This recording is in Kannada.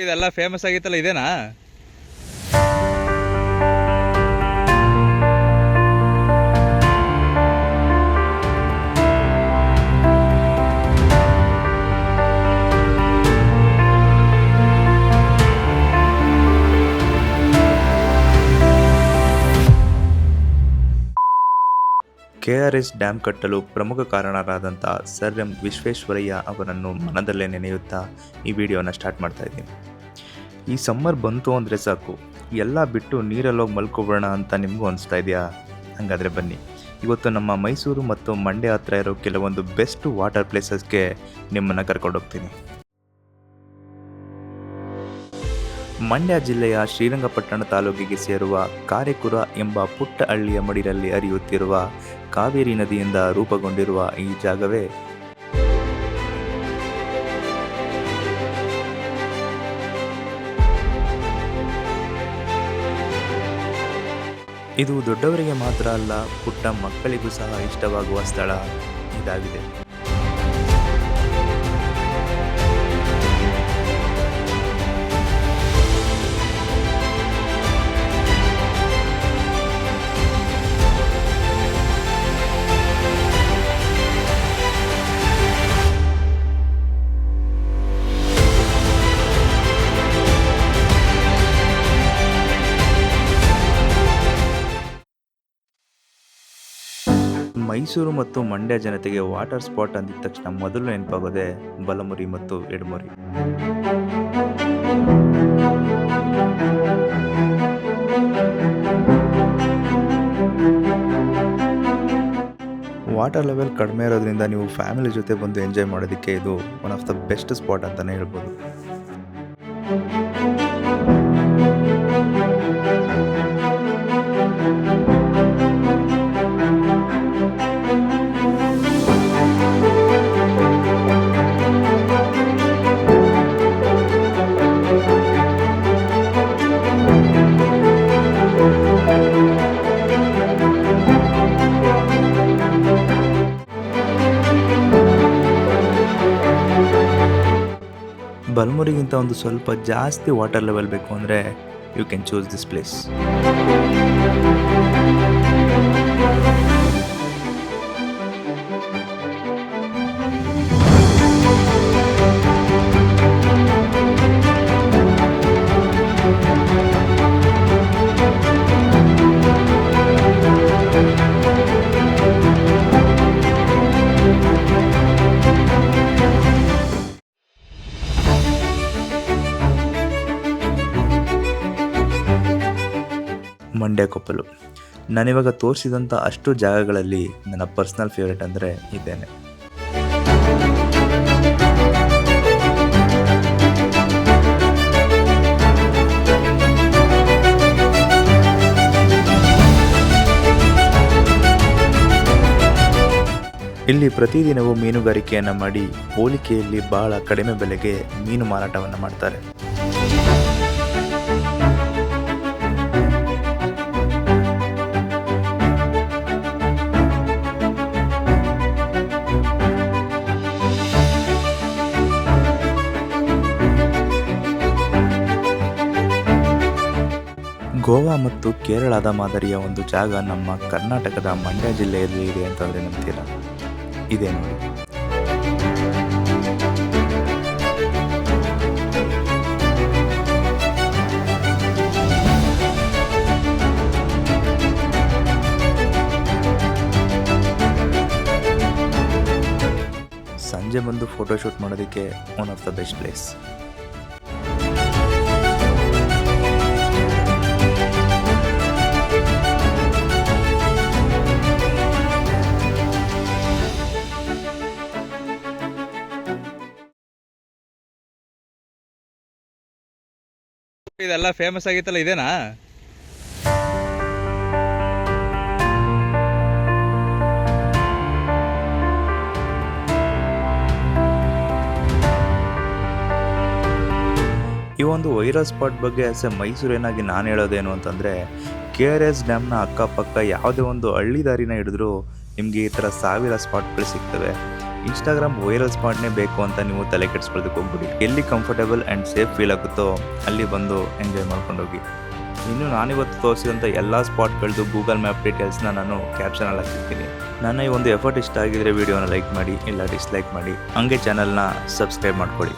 ಇದೆಲ್ಲ ಫೇಮಸ್ ಆಗಿತ್ತಲ್ಲ ಇದೇನಾ? KRS ಡ್ಯಾಮ್ ಕಟ್ಟಲು ಪ್ರಮುಖ ಕಾರಣರಾದಂಥ ಸರ್ ಎಂ ವಿಶ್ವೇಶ್ವರಯ್ಯ ಅವರನ್ನು ಮನದಲ್ಲೇ ನೆನೆಯುತ್ತಾ ಈ ವಿಡಿಯೋನ ಸ್ಟಾರ್ಟ್ ಮಾಡ್ತಾ ಇದ್ದೀನಿ. ಈ ಸಮ್ಮರ್ ಬಂತು ಅಂದರೆ ಸಾಕು, ಎಲ್ಲ ಬಿಟ್ಟು ನೀರಲ್ಲೋಗಿ ಮಲ್ಕೊಬೋಣ ಅಂತ ನಿಮಗೂ ಅನಿಸ್ತಾ ಇದೆಯಾ? ಹಾಗಾದರೆ ಬನ್ನಿ, ಇವತ್ತು ನಮ್ಮ ಮೈಸೂರು ಮತ್ತು ಮಂಡ್ಯ ಹತ್ರ ಇರೋ ಕೆಲವೊಂದು ಬೆಸ್ಟ್ ವಾಟರ್ ಪ್ಲೇಸಸ್ಗೆ ನಿಮ್ಮನ್ನು ಕರ್ಕೊಂಡೋಗ್ತೀನಿ. ಮಂಡ್ಯ ಜಿಲ್ಲೆಯ ಶ್ರೀರಂಗಪಟ್ಟಣ ತಾಲೂಕಿಗೆ ಸೇರುವ ಕಾರೆಕುರ ಎಂಬ ಪುಟ್ಟ ಹಳ್ಳಿಯ ಮಡಿಲಲ್ಲಿ ಹರಿಯುತ್ತಿರುವ ಕಾವೇರಿ ನದಿಯಿಂದ ರೂಪುಗೊಂಡಿರುವ ಈ ಜಾಗವೇ ಇದು ದೊಡ್ಡವರಿಗೆ ಮಾತ್ರ ಅಲ್ಲ, ಪುಟ್ಟ ಮಕ್ಕಳಿಗೂ ಸಹ ಇಷ್ಟವಾಗುವ ಸ್ಥಳ ಇದಾಗಿದೆ. ಮೈಸೂರು ಮತ್ತು ಮಂಡ್ಯ ಜನತೆಗೆ ವಾಟರ್ ಸ್ಪಾಟ್ ಅಂದಿದ ತಕ್ಷಣ ಮೊದಲು ನೆನಪಾಗೋದೇ ಬಲಮುರಿ ಮತ್ತು ಎಡಮುರಿ. ವಾಟರ್ ಲೆವೆಲ್ ಕಡಿಮೆ ಇರೋದ್ರಿಂದ ನೀವು ಫ್ಯಾಮಿಲಿ ಜೊತೆ ಬಂದು ಎಂಜಾಯ್ ಮಾಡೋದಕ್ಕೆ ಇದು one of the best spot ಅಂತಲೇ ಹೇಳ್ಬೋದು. ಬಲಮುರಿಗಿಂತ ಒಂದು ಸ್ವಲ್ಪ ಜಾಸ್ತಿ ವಾಟರ್ ಲೆವೆಲ್ ಬೇಕು ಅಂದರೆ you can choose this place. Mandya Koppalu. ನಾನಿವಾಗ ತೋರಿಸಿದಂಥ ಅಷ್ಟು ಜಾಗಗಳಲ್ಲಿ ನನ್ನ ಪರ್ಸ್ನಲ್ ಫೇವ್ರೇಟ್ ಅಂದರೆ ಇದೇನೆ. ಇಲ್ಲಿ ಪ್ರತಿದಿನವೂ ಮೀನುಗಾರಿಕೆಯನ್ನು ಮಾಡಿ ಹೋಲಿಕೆಯಲ್ಲಿ ಬಹಳ ಕಡಿಮೆ ಬೆಲೆಗೆ ಮೀನು ಮಾರಾಟವನ್ನು ಮಾಡ್ತಾರೆ. ಗೋವಾ ಮತ್ತು ಕೇರಳದ ಮಾದರಿಯ ಒಂದು ಜಾಗ ನಮ್ಮ ಕರ್ನಾಟಕದ ಮಂಡ್ಯ ಜಿಲ್ಲೆಯಲ್ಲಿ ಇದೆ ಅಂತಂದರೆ ನಂಬ್ತೀರಾ? ಇದೆ ನೋಡಿ. ಸಂಜೆ ಬಂದು ಫೋಟೋಶೂಟ್ ಮಾಡೋದಕ್ಕೆ one of the best place. ಇದೆಲ್ಲ ಫೇಮಸ್ ಆಗಿತ್ತಲ್ಲ ಇದೇನಾ? ಈ ಒಂದು ವೈರಲ್ ಸ್ಪಾಟ್ ಬಗ್ಗೆ ಮೈಸೂರೇನಾಗಿ ನಾನು ಹೇಳೋದೇನು ಅಂತಂದರೆ, KRS ಡ್ಯಾಮ್ನ ಅಕ್ಕಪಕ್ಕ ಯಾವುದೇ ಒಂದು ಹಳ್ಳಿ ದಾರಿನ ಹಿಡಿದ್ರೂ ನಿಮಗೆ ಈ ಥರ ಸಾವಿರ ಸ್ಪಾಟ್ಗಳು ಸಿಗ್ತವೆ. ಇನ್ಸ್ಟಾಗ್ರಾಮ್ ವೈರಲ್ ಸ್ಪಾಟ್ನೇ ಬೇಕು ಅಂತ ನೀವು ತಲೆ ಕೆಡಿಸ್ಕೊಳ್ಳೋದಕ್ಕೆ ಹೋಗ್ಬಿಡಿ. ಎಲ್ಲಿ ಕಂಫರ್ಟಬಲ್ ಆ್ಯಂಡ್ ಸೇಫ್ ಫೀಲ್ ಆಗುತ್ತೋ ಅಲ್ಲಿ ಬಂದು ಎಂಜಾಯ್ ಮಾಡ್ಕೊಂಡೋಗಿ. ಇನ್ನು ನಾನಿವತ್ತು ತೋರಿಸಿದಂಥ ಎಲ್ಲ ಸ್ಪಾಟ್ಗಳದ್ದು ಗೂಗಲ್ ಮ್ಯಾಪ್ ಡೀಟೇಲ್ಸ್ನ ನಾನು ಕ್ಯಾಪ್ಷನಲ್ಲಿ ಹಾಕಿರ್ತೀನಿ. ನನ್ನ ಈ ಒಂದು ಎಫರ್ಟ್ ಇಷ್ಟ ಆಗಿದ್ರೆ ವಿಡಿಯೋನ ಲೈಕ್ ಮಾಡಿ, ಇಲ್ಲ ಡಿಸ್ಲೈಕ್ ಮಾಡಿ, ಹಂಗೆ ಚಾನಲ್ನ ಸಬ್ಸ್ಕ್ರೈಬ್ ಮಾಡ್ಕೊಳ್ಳಿ.